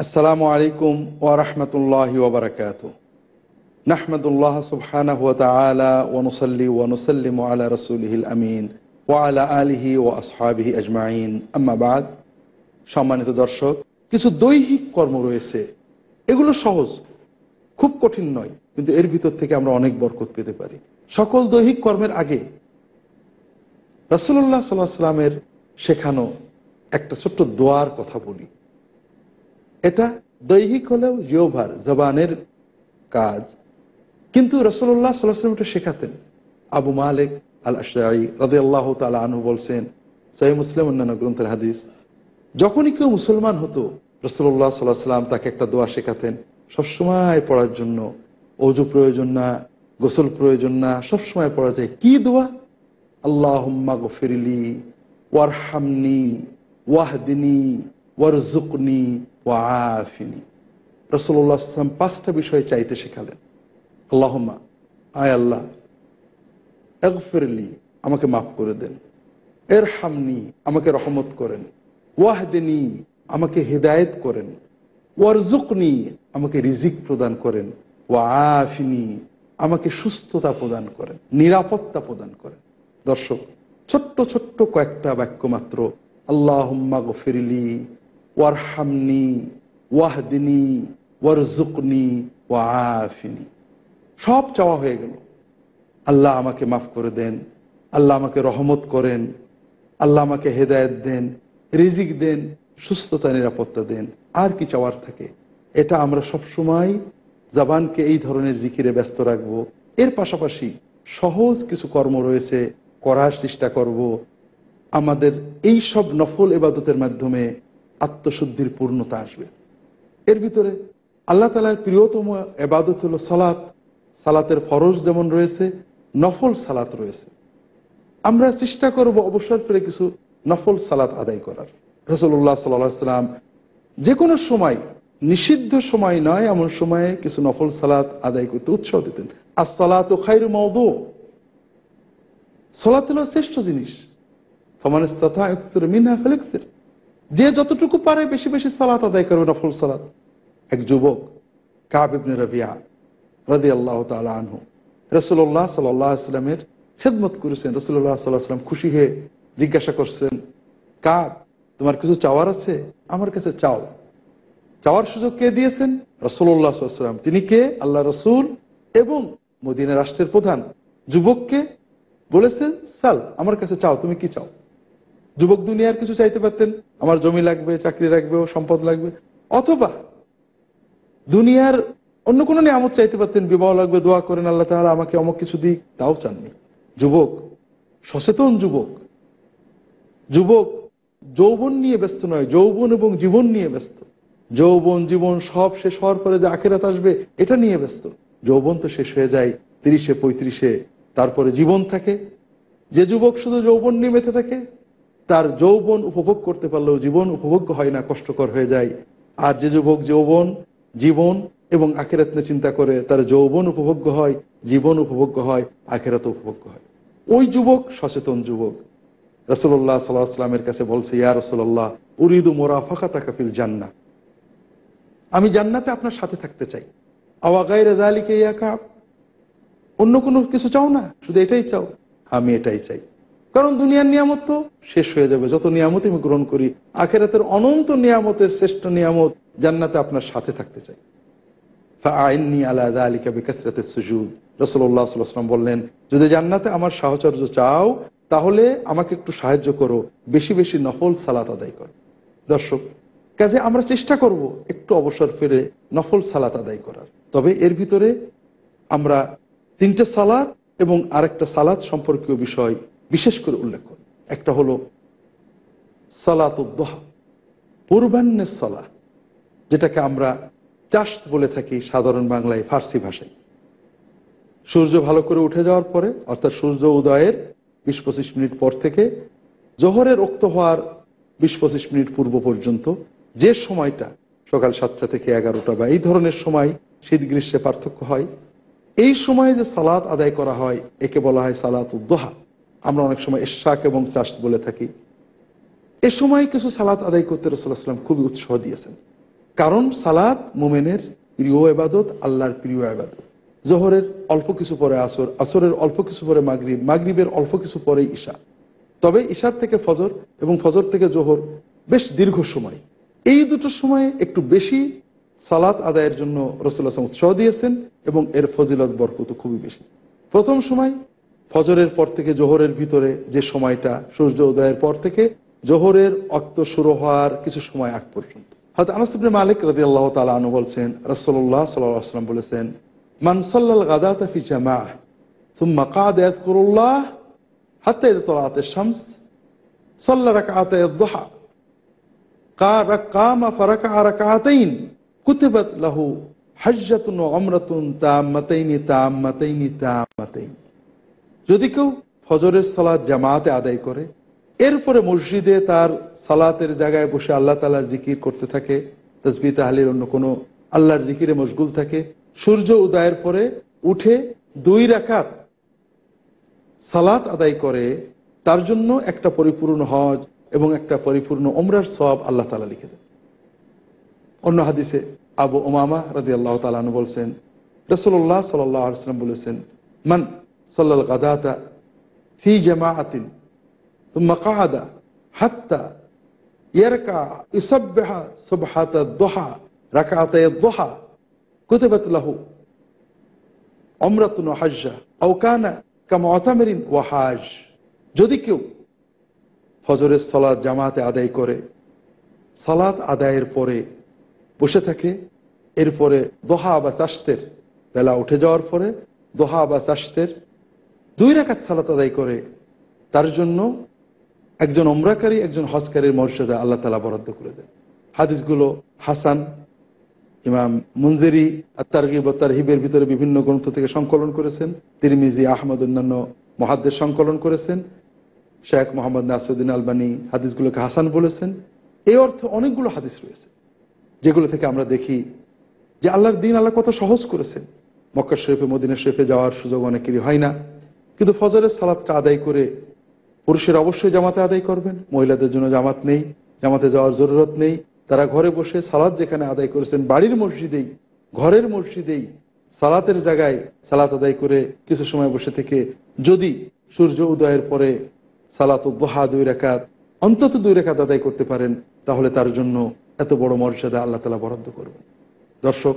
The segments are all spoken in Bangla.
আসসালামু আলাইকুম ওয়া রাহমাতুল্লাহি ওয়া বারাকাতুহু। নাহমাদুল্লাহ সুবহানাহু ওয়া তাআলা ওয়া নুসাল্লি ওয়া নুসাল্লিমু আলা রাসূলিহিল আমিন ওয়া আলা আলিহি ওয়া আসহাবিহি আজমাইন। আম্মা বাদ। সম্মানিত দর্শক, কিছু দৈহিক কর্ম রয়েছে, এগুলো সহজ, খুব কঠিন নয়, কিন্তু এর ভিতর থেকে আমরা অনেক বরকত পেতে পারি। সকল দৈহিক কর্মের আগে রাসূলুল্লাহ সাল্লাল্লাহু আলাইহি ওয়াসাল্লামের শেখানো একটা ছোট্ট দোয়ার কথা বলি। এটা দৈহিক হলেও জিহ্বার জবানের কাজ, কিন্তু রাসূলুল্লাহ সাল্লাল্লাহু আলাইহি ওয়াসাল্লাম এটা শেখাতেন। আবু মালিক আল আশআরী রাদিয়াল্লাহু তাআলা আনহু বলছেন, সহিহ মুসলিম অন্যান্য গ্রন্থের হাদিস, যখনই কেউ মুসলমান হতো রাসূলুল্লাহ সাল্লাল্লাহু আলাইহি ওয়াসাল্লাম তাকে একটা দোয়া শেখাতেন, সবসময় পড়ার জন্য। ওযু প্রয়োজন না, গোসল প্রয়োজন না, সবসময় পড়া যায়। কি দোয়া? আল্লাহুম্মা গফিরলি ওয়ারহামনি ওয়াহদিনি ওয়ারযুকনি ওয়াআফিনি। রাসূলুল্লাহ সাল্লাল্লাহু আলাইহি ওয়াসাল্লাম 5টা বিষয় চাইতে শেখালেন। আল্লাহুম্মা, আয় আল্লাহ, ইগফিরলি, আমাকে মাফ করে দেন, ইরহামনি, আমাকে রহমত করেন, ওয়াহদিনি, আমাকে হিদায়াত করেন, ওয়ারযুকনি, আমাকে রিজিক প্রদান করেন, ওয়াআফিনি, আমাকে সুস্থতা প্রদান করেন, নিরাপত্তা প্রদান করেন। দর্শক, ছোট্ট ছোট্ট কয়েকটা বাক্য মাত্র। আল্লাহুম্মা গফিরলি ওয়ারহামনি ওয়াহদিনি ওয়ারযুকনি ওয়াআফিনি। সব চাওয়া হয়ে গেল। আল্লাহ আমাকে মাফ করে দেন, আল্লাহ আমাকে রহমত করেন, আল্লাহ আমাকে হেদায়েত দেন, রিজিক দেন, সুস্থতা নিরাপত্তা দেন। আর কি চাওয়ার থাকে? এটা আমরা সবসময় জবানকে এই ধরনের জিকিরে ব্যস্ত রাখবো। এর পাশাপাশি সহজ কিছু কর্ম রয়েছে, করার চেষ্টা করব। আমাদের এই সব নফল ইবাদতের মাধ্যমে আত্মশুদ্ধির পূর্ণতা আসবে। এর ভিতরে আল্লাহ তাআলার প্রিয়তম ইবাদত হলো সালাত। সালাতের ফরজ যেমন রয়েছে, নফল সালাত রয়েছে। আমরা চেষ্টা করব অবসর পেলে কিছু নফল সালাত আদায় করার। রাসূলুল্লাহ সাল্লাল্লাহু আলাইহি ওয়াসাল্লাম যে কোনো সময়, নিষিদ্ধ সময় নয়, এমন সময়ে কিছু নফল সালাত আদায় করতে উৎসাহ দিতেন। আস-সালাতু খায়রু মাওদু, সালাত হলো শ্রেষ্ঠ জিনিস। ফামান ইসতাতা ইকসির মিনহা ফালিকসির, যে যতটুকু পারে বেশি বেশি সালাত আদায় করবে, নফল সালাত। এক যুবক কাব ইবনে রাবিয়া রাদিয়াল্লাহু তাআলা আনহু রাসূলুল্লাহ সাল্লাল্লাহু আলাইহি ওয়াসাল্লামের খেদমত করেছেন। রাসূলুল্লাহ সাল্লাল্লাহু আলাইহি ওয়াসাল্লাম খুশি হয়ে জিজ্ঞাসা করছেন, কাব, তোমার কিছু চাওয়ার আছে? আমার কাছে চাও। চাওয়ার সুযোগ কে দিয়েছেন? রাসূলুল্লাহ সাল্লাল্লাহু আলাইহি ওয়াসাল্লাম। তিনি কে? আল্লাহ রাসূল এবং মদিনা রাষ্ট্রের প্রধান। যুবককে বলেছেন, সাল, আমার কাছে চাও, তুমি কি চাও? যুবক দুনিয়ার কিছু চাইতে পারতেন, আমার জমি লাগবে, চাকরি লাগবে, সম্পদ লাগবে, অথবা দুনিয়ার অন্য কোনো নিয়ামত চাইতে পারতেন, বিবাহ লাগবে, দোয়া করেন আল্লাহ তাআলা আমাকে অমুক কিছু দিক, তাও চাননি। যুবক, সচেতন যুবক, যুবক যৌবন নিয়ে ব্যস্ত নয়, যৌবন এবং জীবন নিয়ে ব্যস্ত। যৌবন জীবন সব শেষ হওয়ার পরে যে আখিরাত আসবে, এটা নিয়ে ব্যস্ত। যৌবন তো শেষ হয়ে যায় 30-এ 35-এ, তারপরে জীবন থাকে। যে যুবক শুধু যৌবন নিয়ে মেতে থাকে, তার যৌবন উপভোগ করতে পারলেও জীবন উপভোগ্য হয় না, কষ্টকর হয়ে যায়। আর যে যুবক যৌবন, জীবন এবং আখিরাত নিয়ে চিন্তা করে, তার যৌবন উপভোগ্য হয়, জীবন উপভোগ্য হয়, আখিরাত উপভোগ্য হয়। ওই যুবক সচেতন যুবক। রাসূলুল্লাহ সাল্লাল্লাহু আলাইহি ওয়াসাল্লামের কাছে বলছে, ইয়া রাসূলুল্লাহ, উরিদু মুরাফাকাতাকা ফিল জান্নাহ, আমি জান্নাতে আপনার সাথে থাকতে চাই। আওয়া গায়রা যালিকা ইয়া কাব, অন্য কোনো কিছু চাও না, শুধু এটাই চাও? আমি এটাই চাই, কারণ দুনিয়ার নিয়ামত তো শেষ হয়ে যাবে, যত নিয়ামত আমি গ্রহণ করি। আখিরাতের অনন্ত নিয়ামতের শ্রেষ্ঠ নিয়ামত জান্নাতে আপনার সাথে থাকতে চাই। ফাআইন্নি আলা যালিকা বিকাসরাতিস সুজুদ, রাসূলুল্লাহ সাল্লাল্লাহু আলাইহি ওয়াসাল্লাম বললেন, যদি জান্নাতে আমার সাহচর্য চাও, তাহলে আমাকে একটু সাহায্য করো, বেশি বেশি নফল সালাত আদায় করো। দর্শক, কাজে আমরা চেষ্টা করব একটু অবসর ফিরে নফল সালাত আদায় করার। তবে এর ভিতরে আমরা 3টে সালাত এবং আরেকটা সালাত সম্পর্কীয় বিষয় বিশেষ করে উল্লেখ করি। একটা হলো সালাতুদ দুহা, পূর্বাহ্নের সালাহ, যেটাকে আমরা চাশত বলে থাকি সাধারণ বাংলায়, ফার্সি ভাষায়। সূর্য ভালো করে উঠে যাওয়ার পরে, অর্থাৎ সূর্য উদয়ের 20-25 মিনিট পর থেকে জোহরের ওক্ত হওয়ার 20-25 মিনিট পূর্ব পর্যন্ত, যে সময়টা সকাল 7টা থেকে 11টা বা এই ধরনের সময়, শীত গ্রীষ্মে পার্থক্য হয়, এই সময়ে যে সালাত আদায় করা হয় একে বলা হয় সালাতুদ দুহা। আমরা অনেক সময় ইশরাক এবং চাশত বলে থাকি। এ সময় কিছু সালাত আদায় করতে রাসূলুল্লাহ সাল্লাল্লাহু আলাইহি ওয়াসাল্লাম খুবই উৎসাহ দিয়েছেন। কারণ সালাত মুমিনের প্রিয় ইবাদত, আল্লাহর প্রিয় ইবাদত। জোহরের অল্প কিছু পরে আসর, আসরের অল্প কিছু পরে মাগরিব, মাগরিবের অল্প কিছু পরে ঈশা। তবে ঈশার থেকে ফজর এবং ফজর থেকে জোহর বেশ দীর্ঘ সময়। এই দুটো সময়ে একটু বেশি সালাত আদায়ের জন্য রাসূলুল্লাহ সাল্লাল্লাহু আলাইহি ওয়াসাল্লাম উৎসাহ দিয়েছেন এবং এর ফজিলত বরকত খুবই বেশি। প্রথম সময় ফজরের পর থেকে জোহরের ভিতরে যে সময়টা, সূর্য উদয়ের পর থেকে জোহরের ওয়াক্ত শুরু হওয়ার কিছু সময় আগ পর্যন্ত। হযরত আনাস ইবনে মালিক রাদিয়াল্লাহু তাআলা আনহু বলছেন, রাসূলুল্লাহ সাল্লাল্লাহু আলাইহি ওয়াসাল্লাম বলেছেন, মান সাল্লাল গাদাতা ফি জামাআহ থুম্মা ক্বাদা ইয়াযকুরুল্লাহ হাত্তা ইযা তালাআতিশ শামস সাল্লা রাকআতাই আয-দুহা কামা ফারাকা রাকআতাইন কুতিবাত লাহু হাজ্জাতুন ওয়া উমরাতুন তাম্মাতাইনি তাম্মাতাইনি তাম্মাতাইন। যদি কেউ ফজরের সালাত জামাতে আদায় করে, এরপরে মসজিদে তার সালাতের জায়গায় বসে আল্লাহ তাআলার জিকির করতে থাকে, তাসবিহ তাহলিল অন্য কোনো আল্লাহর জিকিরে মশগুল থাকে, সূর্য উদয়ের পরে উঠে 2 রাকাত সালাত আদায় করে, তার জন্য একটা পরিপূর্ণ হজ এবং একটা পরিপূর্ণ উমরার সওয়াব আল্লাহ তাআলা লিখে দেন। অন্য হাদিসে আবু উমামা রাদিয়াল্লাহু তাআলা আনহু বলছেন, রাসূলুল্লাহ সাল্লাল্লাহু আলাইহি ওয়াসাল্লাম বলেছেন, মান সাল্লাল গাদাতা ফি জামাআতিন থুম্মা ক্বাদা হাত্তা ইয়ারকা ইউসাব্বিহা সুবহাতাদ দুহা রাকআতাই আয-দুহা কুতিবাত লাহু উমরাতুন ওয়া হাজ্জা আও কানা কামুতামিরিন ওয়া হাজ। যদি কেউ ফজরের সালাত জামাতে আদায় করে, সালাত আদায়ের পরে বসে থাকে, এরপরে দোহা বা চাশতের বেলা উঠে যাওয়ার পরে দোহা বা চাশতের 2 রাকাত সালাত আদায় করে, তার জন্য একজন উমরাকারী একজন হজকারীর মর্যাদা আল্লাহ তাআলা বরাদ্দ করে দেন। হাদিসগুলো হাসান। ইমাম মুনজিরি আত-তারগিব ওয়া তারহিবের ভিতরে বিভিন্ন গ্রন্থ থেকে সংকলন করেছেন, তিরমিজি, আহমদ অন্যান্য মুহাদ্দিস সংকলন করেছেন, শেখ মোহাম্মদ নাসিরউদ্দিন আলবানী হাদিসগুলোকে হাসান বলেছেন। এই অর্থে অনেকগুলো হাদিস রয়েছে যেগুলো থেকে আমরা দেখি যে আল্লাহর দ্বীন আল্লাহ কত সহজ করেছেন। মক্কা শরীফে, মদিনা শরীফে যাওয়ার সুযোগ অনেকেরই হয় না, কিন্তু ফজরের সালাতটা আদায় করে পুরুষের অবশ্যই জামাতে আদায় করবেন, মহিলাদের জন্য জামাত নেই, জামাতে যাওয়ার জরুরত নেই। তারা ঘরে বসে সালাত যেখানে আদায় করেছেন, বাড়ির মসজিদেই, ঘরের মসজিদেই সালাতের জায়গায় সালাত আদায় করে কিছু সময় বসে থেকে যদি সূর্য উদয়ের পরে সালাতুদ দুহা 2 রাকাত, অন্তত 2 রাকাত আদায় করতে পারেন, তাহলে তার জন্য এত বড় মর্যাদা আল্লাহ তাআলা বরাদ্দ করবেন। দর্শক,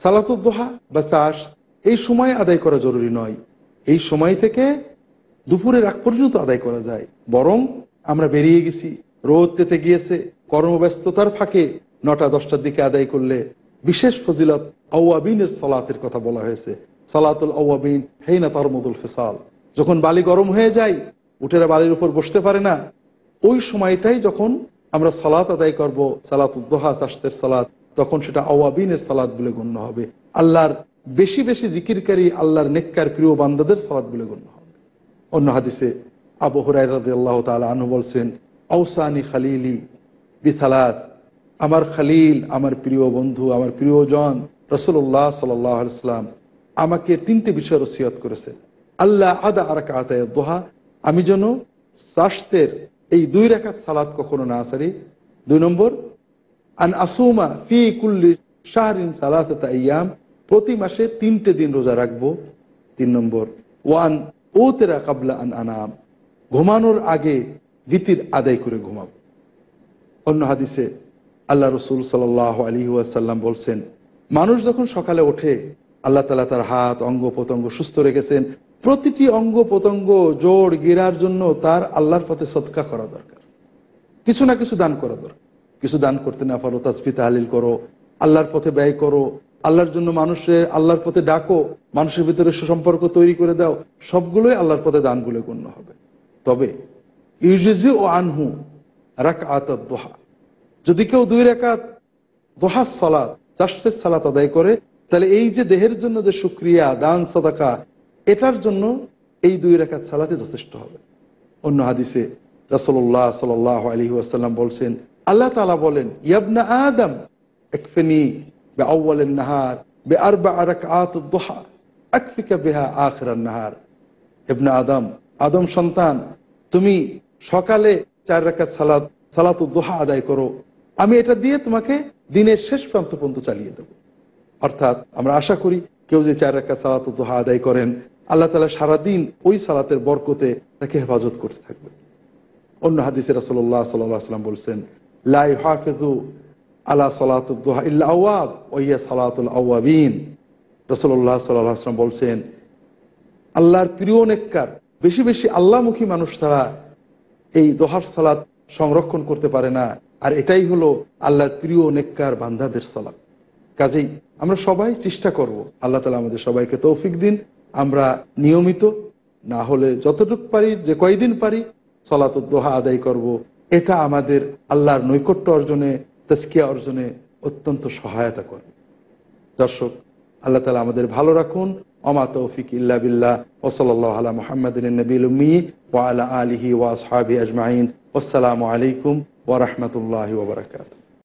সালাতুদ দুহা বা চাশ এই সময় আদায় করা জরুরি নয়, এই সময় থেকে দুপুরের আগ পর্যন্ত আদায় করা যায়। বরং আমরা বেরিয়ে গেছি, রোদ তেতে গিয়েছে, কর্মব্যস্ততার ফাঁকে 9টা-10টার দিকে আদায় করলে বিশেষ ফজিলত আওয়াবিনের সালাতের কথা বলা হয়েছে। সালাতুল আওয়াবিন হিনা তারমুদুল ফিসাল, যখন বালি গরম হয়ে যায়, উটেরা বালির উপর বসতে পারে না, ওই সময়টাই যখন আমরা সালাত আদায় করব, সালাতুদ দুহা, চাশতের সালাত, তখন সেটা আওয়াবিনের সালাত বলে গণ্য হবে। আল্লাহর বেশি বেশি জিকিরকারী, আল্লাহর নেককার প্রিয় বান্দাদের সালাত বলে গণ্য হবে। অন্য হাদিসে আবু হুরায়রা রাদিয়াল্লাহু তাআলা আনহু বলছেন, আওসানি খালিলি বিসালাত, আমার খালিল, আমার প্রিয় বন্ধু, আমার প্রিয়জন রাসূলুল্লাহ সাল্লাল্লাহু আলাইহি ওয়াসাল্লাম আমাকে 3টে বিষয়ের ওসিয়ত করেছেন। আল্লাহ আদা রাকআতাই দুহা, আমি যেন চাশতের এই 2 রাকাত সালাত কখনো না ছাড়ি। 2 নম্বর, আন আসুমা ফি কুল্লি শাহরিন সালাসাতা আইয়াম, প্রতি মাসে 3টে দিন রোজা রাখবো। 3 নম্বর, ওয়ান উতরা ক্বাবলা আন আনাম, ঘুমানোর আগে বিতির আদায় করে ঘুমাবো। অন্য হাদিসে আল্লাহ রাসূল সাল্লাল্লাহু আলাইহি ওয়াসাল্লাম বলছেন, মানুষ যখন সকালে ওঠে, আল্লাহ তাআলা তার হাত, অঙ্গ প্রত্যঙ্গ সুস্থ রেখেছেন, প্রতিটি অঙ্গ প্রত্যঙ্গ জোড় গিরার জন্য তার আল্লাহর পথে সদকা করা দরকার, কিছু না কিছু দান করা দরকার। কিছু দান করতে না পারো, তাসবিহ তাহলিল করো, আল্লাহর পথে ব্যয় করো, আল্লাহর জন্য মানুষের আল্লাহর পথে ডাকো, মানুষের ভিতরে সুসম্পর্ক তৈরি করে দাও, সবগুলোই আল্লাহর পথে দান বলে গণ্য হবে। তবে ইউজিজু আনহু রাকআতাদ দুহা, যদি কেউ 2 রাকাত দুহার সালাত, চাশতের সালাত আদায় করে, তাহলে এই যে দেহের জন্য যে শুকরিয়া, দান, সাদাকা, এটার জন্য এই 2 রাকাত সালাতে যথেষ্ট হবে। অন্য হাদিসে রাসূলুল্লাহ সাল্লাল্লাহু আলাইহি ওয়াসাল্লাম বলছেন, আল্লাহ তাআলা বলেন, ইয়া আদম ইকফিনি বিআউয়ালিন নাহার বিআরবা' রাকআতিদ দুহা আকফিকা বিহা আখিরান নাহার। ইবনে আদম, আদম সন্তান, তুমি সকালে 4 রাকাত সালাতুদ দুহা আদায় করো, আমি এটা দিয়ে তোমাকে দিনের শেষ প্রান্ত পর্যন্ত চালিয়ে দেব। অর্থাৎ আমরা আশা করি কেউ যে 4 রাকাত সালাতুদ দুহা আদায় করেন, আল্লাহ তাআলা সারাদিন ওই সালাতের বরকতে তাকে হেফাজত করতে থাকবে। অন্য হাদিসে রাসূলুল্লাহ সাল্লাল্লাহু আলাইহি ওয়াসাল্লাম বলছেন, লা ইউহাফিযু আলা সালাতুদ দুহা ইল্লা আওয়াব ওয়া হিয়া সালাতুল আওয়াবিন। রাসূলুল্লাহ সাল্লাল্লাহু আলাইহি ওয়াসাল্লাম বলছেন, আল্লাহর প্রিয় নেককার বেশি বেশি আল্লাহমুখী মানুষ ছাড়া এই দোহার সালাত সংরক্ষণ করতে পারে না, আর এটাই হলো আল্লাহর প্রিয় নেককার বান্দাদের সালাত। কাজেই আমরা সবাই চেষ্টা করব, আল্লাহ তাআলা আমাদের সবাইকে তৌফিক দিন, আমরা নিয়মিত না হলে যতটুকু পারি, যে কয়দিন পারি সালাতুদ দুহা আদায় করব। এটা আমাদের আল্লাহর নৈকট্য অর্জনে, তাজকিয়া অর্জনে অত্যন্ত সহায়তা করবে। দর্শক, আল্লাহ তাআলা আমাদের ভালো রাখুন। ওমা তৌফিক ইল্লা বিল্লাহ ওয়া সাল্লাল্লাহু আলা মুহাম্মাদিন নবিয়্যিল উম্মি ওয়া আলা আলিহি ওয়া আসহাবিহি আজমাইন। আসসালামু আলাইকুম ওয়া রাহমাতুল্লাহি ওয়া বারাকাতুহু।